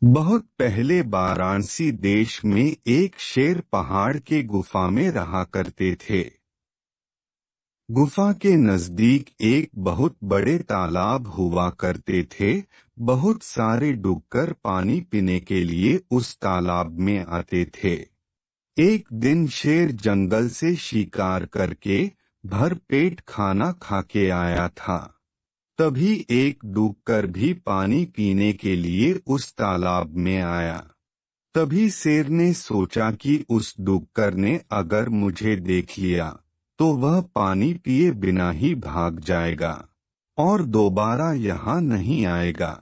बहुत पहले वाराणसी देश में एक शेर पहाड़ के गुफा में रहा करते थे। गुफा के नजदीक एक बहुत बड़े तालाब हुआ करते थे। बहुत सारे डुक्कर पानी पीने के लिए उस तालाब में आते थे। एक दिन शेर जंगल से शिकार करके भर पेट खाना खा के आया था। तभी एक डुक्कर भी पानी पीने के लिए उस तालाब में आया। तभी शेर ने सोचा कि उस डुक्कर ने अगर मुझे देख लिया तो वह पानी पिए बिना ही भाग जाएगा और दोबारा यहाँ नहीं आएगा।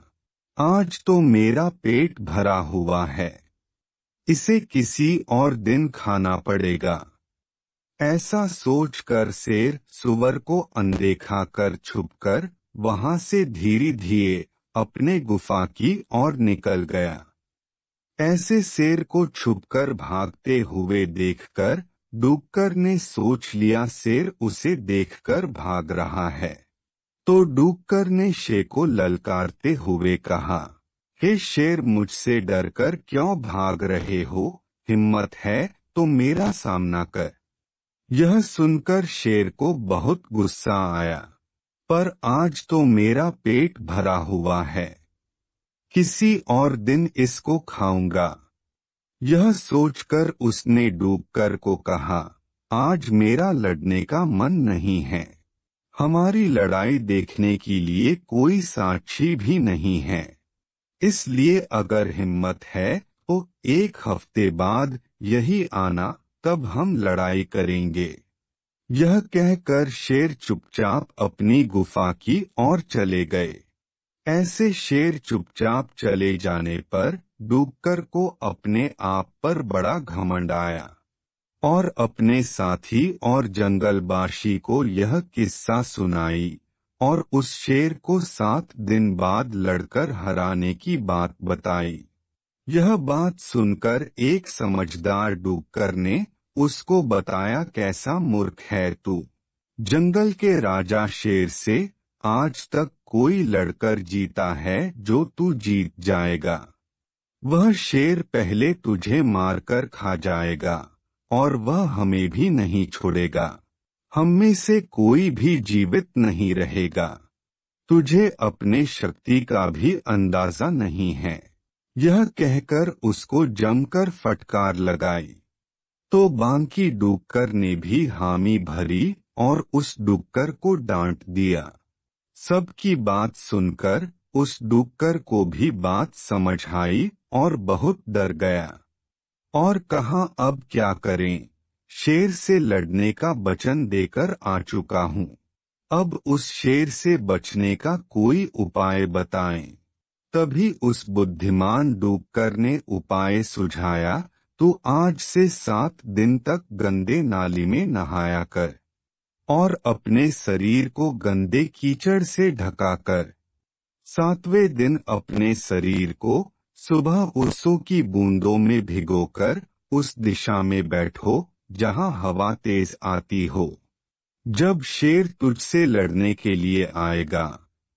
आज तो मेरा पेट भरा हुआ है, इसे किसी और दिन खाना पड़ेगा। ऐसा सोचकर शेर सूअर को अनदेखा कर छुपकर वहां से धीरे धीरे अपने गुफा की ओर निकल गया। ऐसे शेर को छुपकर भागते हुए देखकर डुक्कर ने सोच लिया शेर उसे देखकर भाग रहा है। तो डुक्कर ने शेर को ललकारते हुए कहा, हे शेर, मुझसे डरकर क्यों भाग रहे हो? हिम्मत है तो मेरा सामना कर। यह सुनकर शेर को बहुत गुस्सा आया, पर आज तो मेरा पेट भरा हुआ है, किसी और दिन इसको खाऊंगा। यह सोचकर उसने डुक्कर को कहा, आज मेरा लड़ने का मन नहीं है। हमारी लड़ाई देखने के लिए कोई साक्षी भी नहीं है। इसलिए अगर हिम्मत है तो एक हफ्ते बाद यही आना, तब हम लड़ाई करेंगे। यह कहकर शेर चुपचाप अपनी गुफा की ओर चले गए। ऐसे शेर चुपचाप चले जाने पर डुक्कर को अपने आप पर बड़ा घमंड आया और अपने साथी और जंगलवासी को यह किस्सा सुनाई और उस शेर को 7 दिन बाद लड़कर हराने की बात बताई। यह बात सुनकर एक समझदार डुक्कर ने उसको बताया, कैसा मूर्ख है तू। जंगल के राजा शेर से आज तक कोई लड़कर जीता है जो तू जीत जाएगा। वह शेर पहले तुझे मारकर खा जाएगा और वह हमें भी नहीं छोड़ेगा। हम में से कोई भी जीवित नहीं रहेगा। तुझे अपने शक्ति का भी अंदाजा नहीं है। यह कहकर उसको जमकर फटकार लगाई। तो बाकी डुक्कर ने भी हामी भरी और उस डुक्कर को डांट दिया। सबकी बात सुनकर उस डुक्कर को भी बात समझ आई और बहुत डर गया और कहा, अब क्या करें? शेर से लड़ने का वचन देकर आ चुका हूँ, अब उस शेर से बचने का कोई उपाय बताएं। तभी उस बुद्धिमान डुक्कर ने उपाय सुझाया, तू आज से 7 दिन तक गंदे नाली में नहाया कर और अपने शरीर को गंदे कीचड़ से ढका कर 7वें दिन अपने शरीर को सुबह ओसों की बूंदों में भिगोकर उस दिशा में बैठो जहां हवा तेज आती हो। जब शेर तुझसे लड़ने के लिए आएगा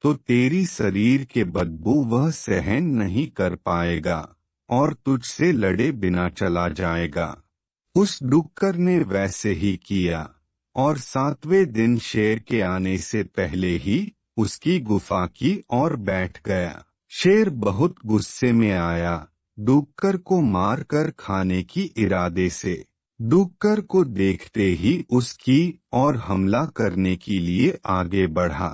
तो तेरी शरीर के बदबू वह सहन नहीं कर पाएगा और तुझसे लड़े बिना चला जाएगा। उस डुक्कर ने वैसे ही किया और 7वें दिन शेर के आने से पहले ही उसकी गुफा की ओर बैठ गया। शेर बहुत गुस्से में आया, डुक्कर को मारकर खाने की इरादे से। डुक्कर को देखते ही उसकी ओर हमला करने के लिए आगे बढ़ा,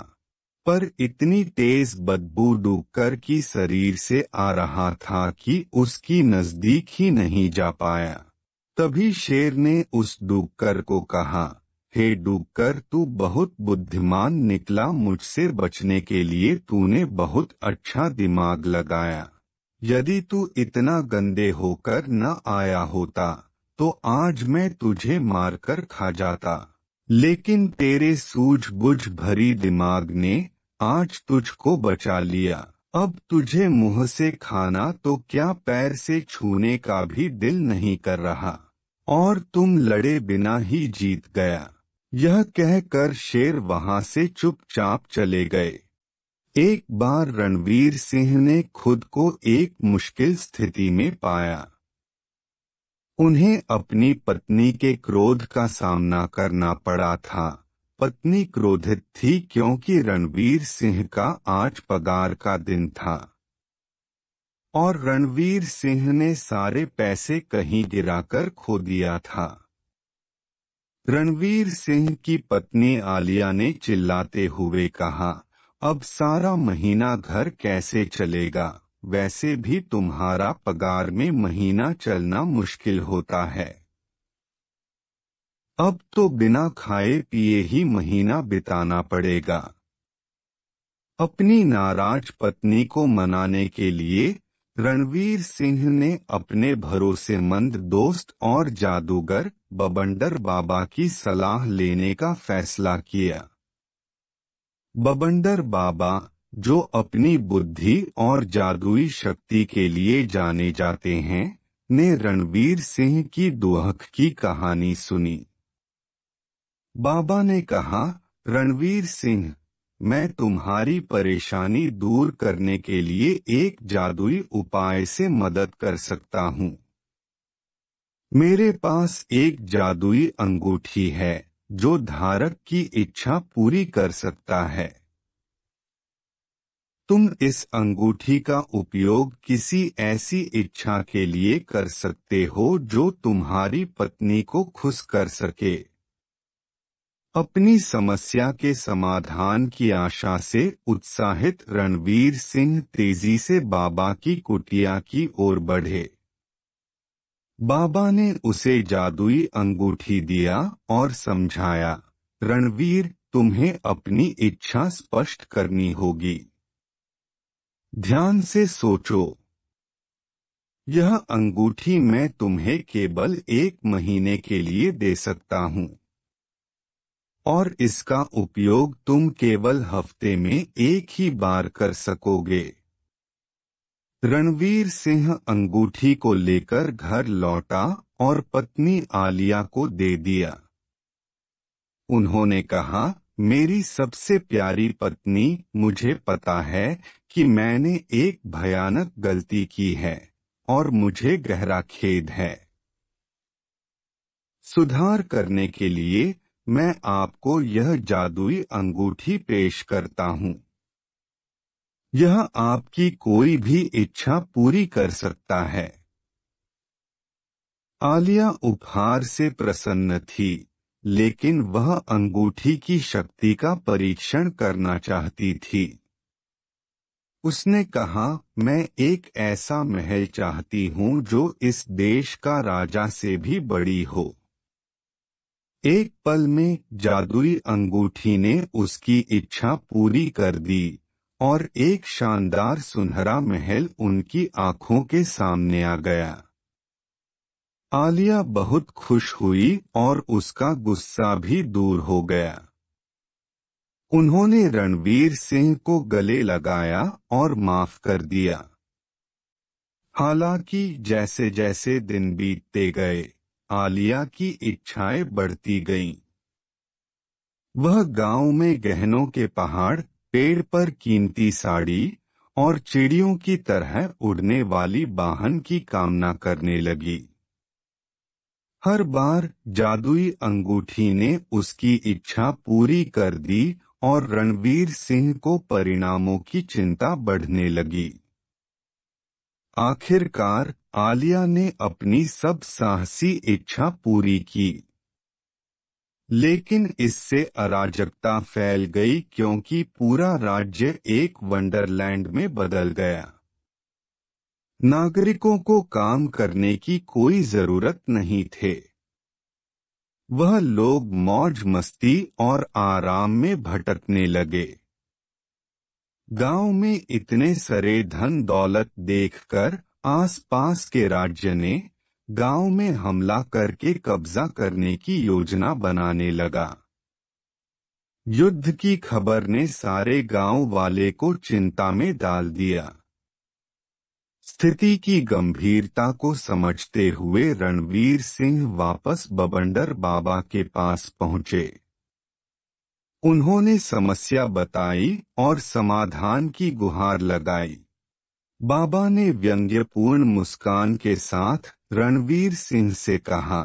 पर इतनी तेज बदबू डुक्कर की शरीर से आ रहा था कि उसकी नजदीक ही नहीं जा पाया। तभी शेर ने उस डुक्कर को कहा, हे डुक्कर, तू बहुत बुद्धिमान निकला। मुझसे बचने के लिए तूने बहुत अच्छा दिमाग लगाया। यदि तू इतना गंदे होकर न आया होता तो आज मैं तुझे मारकर खा जाता, लेकिन तेरे सूझबूझ भरी दिमाग ने आज तुझको बचा लिया। अब तुझे मुंह से खाना तो क्या पैर से छूने का भी दिल नहीं कर रहा और तुम लड़े बिना ही जीत गया। यह कहकर शेर वहां से चुपचाप चले गए। एक बार रणवीर सिंह ने खुद को एक मुश्किल स्थिति में पाया। उन्हें अपनी पत्नी के क्रोध का सामना करना पड़ा था। पत्नी क्रोधित थी क्योंकि रणवीर सिंह का आज पगार का दिन था और रणवीर सिंह ने सारे पैसे कहीं गिराकर खो दिया था। रणवीर सिंह की पत्नी आलिया ने चिल्लाते हुए कहा, अब सारा महीना घर कैसे चलेगा? वैसे भी तुम्हारा पगार में महीना चलना मुश्किल होता है। अब तो बिना खाए पिए ही महीना बिताना पड़ेगा। अपनी नाराज पत्नी को मनाने के लिए रणवीर सिंह ने अपने भरोसेमंद दोस्त और जादूगर बबंडर बाबा की सलाह लेने का फैसला किया। बबंडर बाबा, जो अपनी बुद्धि और जादुई शक्ति के लिए जाने जाते हैं, ने रणवीर सिंह की दुहक की कहानी सुनी। बाबा ने कहा, रणवीर सिंह, मैं तुम्हारी परेशानी दूर करने के लिए एक जादुई उपाय से मदद कर सकता हूँ। मेरे पास एक जादुई अंगूठी है जो धारक की इच्छा पूरी कर सकता है। तुम इस अंगूठी का उपयोग किसी ऐसी इच्छा के लिए कर सकते हो जो तुम्हारी पत्नी को खुश कर सके। अपनी समस्या के समाधान की आशा से उत्साहित रणवीर सिंह तेजी से बाबा की कुटिया की ओर बढ़े। बाबा ने उसे जादुई अंगूठी दिया और समझाया, रणवीर, तुम्हें अपनी इच्छा स्पष्ट करनी होगी। ध्यान से सोचो। यह अंगूठी मैं तुम्हें केवल 1 महीने के लिए दे सकता हूँ और इसका उपयोग तुम केवल हफ्ते में 1 ही बार कर सकोगे। रणवीर सिंह अंगूठी को लेकर घर लौटा और पत्नी आलिया को दे दिया। उन्होंने कहा, मेरी सबसे प्यारी पत्नी, मुझे पता है कि मैंने एक भयानक गलती की है और मुझे गहरा खेद है। सुधार करने के लिए मैं आपको यह जादुई अंगूठी पेश करता हूँ। यह आपकी कोई भी इच्छा पूरी कर सकता है। आलिया उपहार से प्रसन्न थी, लेकिन वह अंगूठी की शक्ति का परीक्षण करना चाहती थी। उसने कहा, मैं एक ऐसा महल चाहती हूँ जो इस देश का राजा से भी बड़ी हो। एक पल में जादुई अंगूठी ने उसकी इच्छा पूरी कर दी और एक शानदार सुनहरा महल उनकी आंखों के सामने आ गया। आलिया बहुत खुश हुई और उसका गुस्सा भी दूर हो गया। उन्होंने रणवीर सिंह को गले लगाया और माफ कर दिया। हालांकि जैसे जैसे दिन बीतते गए, आलिया की इच्छाएं बढ़ती गईं। वह गांव में गहनों के पहाड़, पेड़ पर कीमती साड़ी और चिड़ियों की तरह उड़ने वाली वाहन की कामना करने लगी। हर बार जादुई अंगूठी ने उसकी इच्छा पूरी कर दी और रणवीर सिंह को परिणामों की चिंता बढ़ने लगी। आखिरकार आलिया ने अपनी सब साहसी इच्छा पूरी की, लेकिन इससे अराजकता फैल गई क्योंकि पूरा राज्य एक वंडरलैंड में बदल गया। नागरिकों को काम करने की कोई जरूरत नहीं थे। वह लोग मौज मस्ती और आराम में भटकने लगे। गांव में इतने सारे धन दौलत देखकर आसपास के राज्य ने गांव में हमला करके कब्जा करने की योजना बनाने लगा। युद्ध की खबर ने सारे गांव वाले को चिंता में डाल दिया। स्थिति की गंभीरता को समझते हुए रणवीर सिंह वापस बबंडर बाबा के पास पहुंचे। उन्होंने समस्या बताई और समाधान की गुहार लगाई। बाबा ने व्यंग्यपूर्ण मुस्कान के साथ रणवीर सिंह से कहा,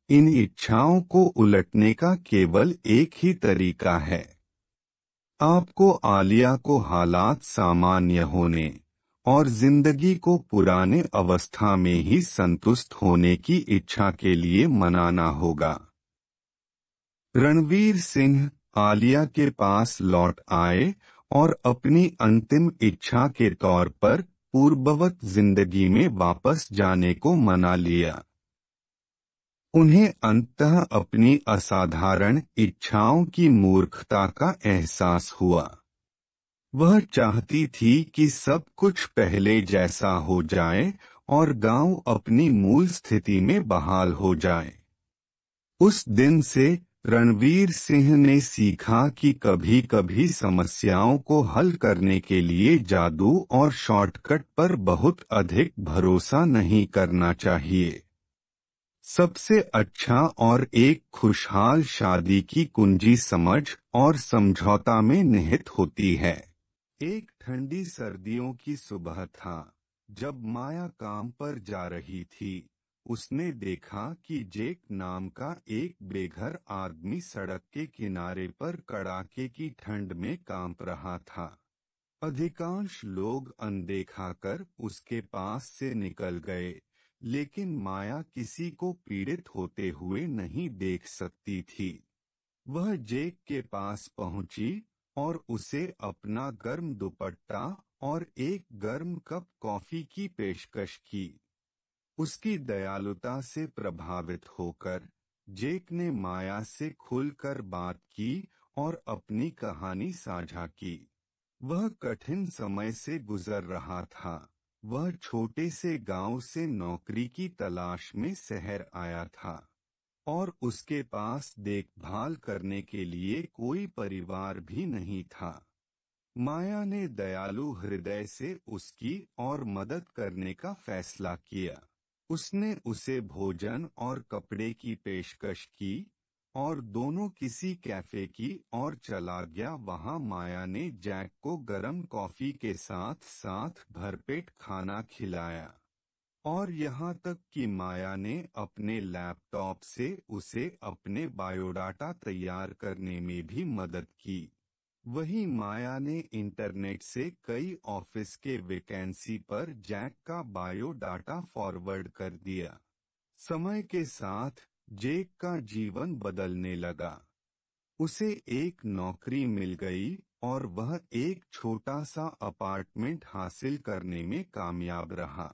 इन इच्छाओं को उलटने का केवल एक ही तरीका है। आपको आलिया को हालात सामान्य होने और जिंदगी को पुराने अवस्था में ही संतुष्ट होने की इच्छा के लिए मनाना होगा। रणवीर सिंह आलिया के पास लौट आए और अपनी अंतिम इच्छा के तौर पर पूर्ववत जिंदगी में वापस जाने को मना लिया। उन्हें अंततः अपनी असाधारण इच्छाओं की मूर्खता का एहसास हुआ। वह चाहती थी कि सब कुछ पहले जैसा हो जाए और गांव अपनी मूल स्थिति में बहाल हो जाए। उस दिन से रणवीर सिंह ने सीखा कि कभी कभी समस्याओं को हल करने के लिए जादू और शॉर्टकट पर बहुत अधिक भरोसा नहीं करना चाहिए। सबसे अच्छा और एक खुशहाल शादी की कुंजी समझ और समझौता में निहित होती है। एक ठंडी सर्दियों की सुबह था, जब माया काम पर जा रही थी। उसने देखा कि जेक नाम का एक बेघर आदमी सड़क के किनारे पर कड़ाके की ठंड में कांप रहा था। अधिकांश लोग अनदेखा कर उसके पास से निकल गए, लेकिन माया किसी को पीड़ित होते हुए नहीं देख सकती थी। वह जेक के पास पहुंची और उसे अपना गर्म दुपट्टा और एक गर्म कप कॉफी की पेशकश की। उसकी दयालुता से प्रभावित होकर जेक ने माया से खुलकर बात की और अपनी कहानी साझा की। वह कठिन समय से गुजर रहा था। वह छोटे से गांव से नौकरी की तलाश में शहर आया था और उसके पास देखभाल करने के लिए कोई परिवार भी नहीं था। माया ने दयालु हृदय से उसकी और मदद करने का फैसला किया। उसने उसे भोजन और कपड़े की पेशकश की और दोनों किसी कैफे की ओर चला गया। वहां माया ने जैक को गर्म कॉफी के साथ साथ भरपेट खाना खिलाया और यहाँ तक कि माया ने अपने लैपटॉप से उसे अपने बायोडाटा तैयार करने में भी मदद की। वहीं माया ने इंटरनेट से कई ऑफिस के वैकेंसी पर जैक का बायोडाटा फॉरवर्ड कर दिया। समय के साथ जैक का जीवन बदलने लगा। उसे एक नौकरी मिल गई और वह एक छोटा सा अपार्टमेंट हासिल करने में कामयाब रहा।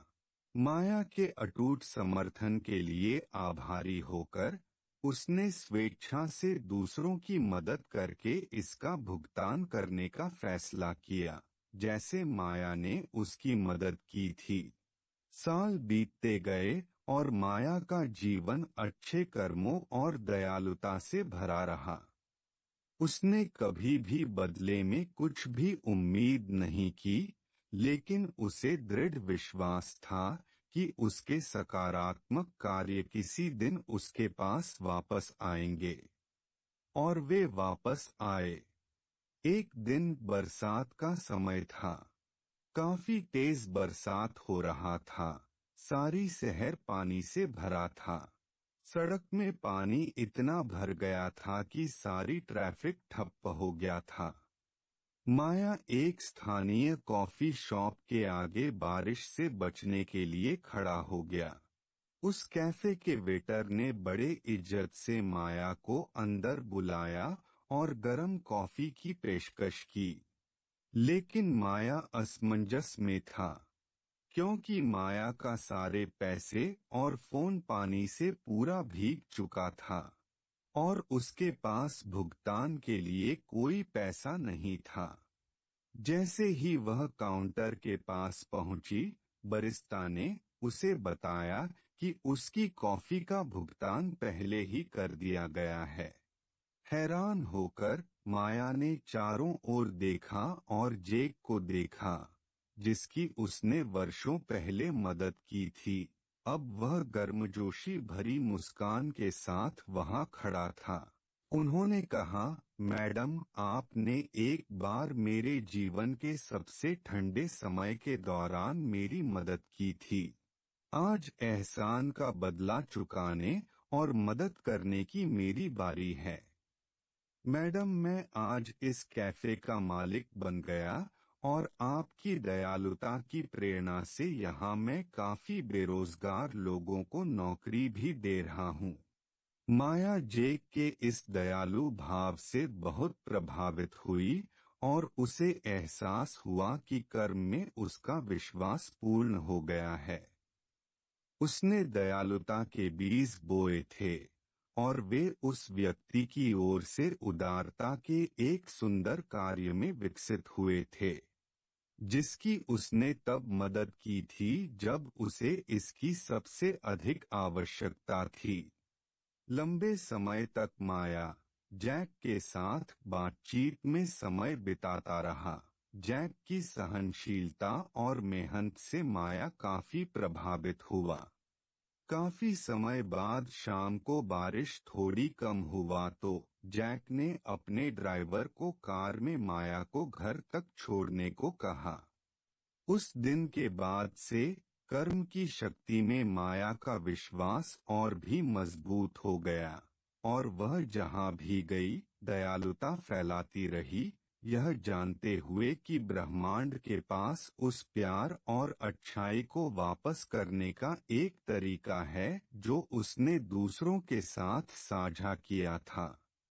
माया के अटूट समर्थन के लिए आभारी होकर उसने स्वेच्छा से दूसरों की मदद करके इसका भुगतान करने का फैसला किया, जैसे माया ने उसकी मदद की थी। साल बीतते गए और माया का जीवन अच्छे कर्मों और दयालुता से भरा रहा। उसने कभी भी बदले में कुछ भी उम्मीद नहीं की, लेकिन उसे दृढ़ विश्वास था कि उसके सकारात्मक कार्य किसी दिन उसके पास वापस आएंगे। और वे वापस आए। एक दिन बरसात का समय था। काफी तेज बरसात हो रहा था। सारी शहर पानी से भरा था। सड़क में पानी इतना भर गया था कि सारी ट्रैफिक ठप्प हो गया था। माया एक स्थानीय कॉफी शॉप के आगे बारिश से बचने के लिए खड़ा हो गया। उस कैफे के वेटर ने बड़े इज्जत से माया को अंदर बुलाया और गर्म कॉफी की पेशकश की। लेकिन माया असमंजस में था, क्योंकि माया का सारे पैसे और फोन पानी से पूरा भीग चुका था और उसके पास भुगतान के लिए कोई पैसा नहीं था। जैसे ही वह काउंटर के पास पहुंची, बरिस्ता ने उसे बताया कि उसकी कॉफी का भुगतान पहले ही कर दिया गया है। हैरान होकर माया ने चारों ओर देखा और जेक को देखा, जिसकी उसने वर्षों पहले मदद की थी। अब वह गर्मजोशी भरी मुस्कान के साथ वहां खड़ा था। उन्होंने कहा, मैडम, आपने एक बार मेरे जीवन के सबसे ठंडे समय के दौरान मेरी मदद की थी। आज एहसान का बदला चुकाने और मदद करने की मेरी बारी है। मैडम, मैं आज इस कैफे का मालिक बन गया और आपकी दयालुता की प्रेरणा से यहाँ मैं काफी बेरोजगार लोगों को नौकरी भी दे रहा हूँ। माया जैक के इस दयालु भाव से बहुत प्रभावित हुई और उसे एहसास हुआ कि कर्म में उसका विश्वास पूर्ण हो गया है। उसने दयालुता के बीज बोए थे और वे उस व्यक्ति की ओर से उदारता के एक सुंदर कार्य में विकसित हुए थे, जिसकी उसने तब मदद की थी जब उसे इसकी सबसे अधिक आवश्यकता थी। लंबे समय तक माया जैक के साथ बातचीत में समय बिताता रहा। जैक की सहनशीलता और मेहनत से माया काफी प्रभावित हुआ। काफी समय बाद शाम को बारिश थोड़ी कम हुआ तो जैक ने अपने ड्राइवर को कार में माया को घर तक छोड़ने को कहा। उस दिन के बाद से कर्म की शक्ति में माया का विश्वास और भी मजबूत हो गया और वह जहां भी गई दयालुता फैलाती रही, यह जानते हुए कि ब्रह्मांड के पास उस प्यार और अच्छाई को वापस करने का एक तरीका है जो उसने दूसरों के साथ साझा किया था।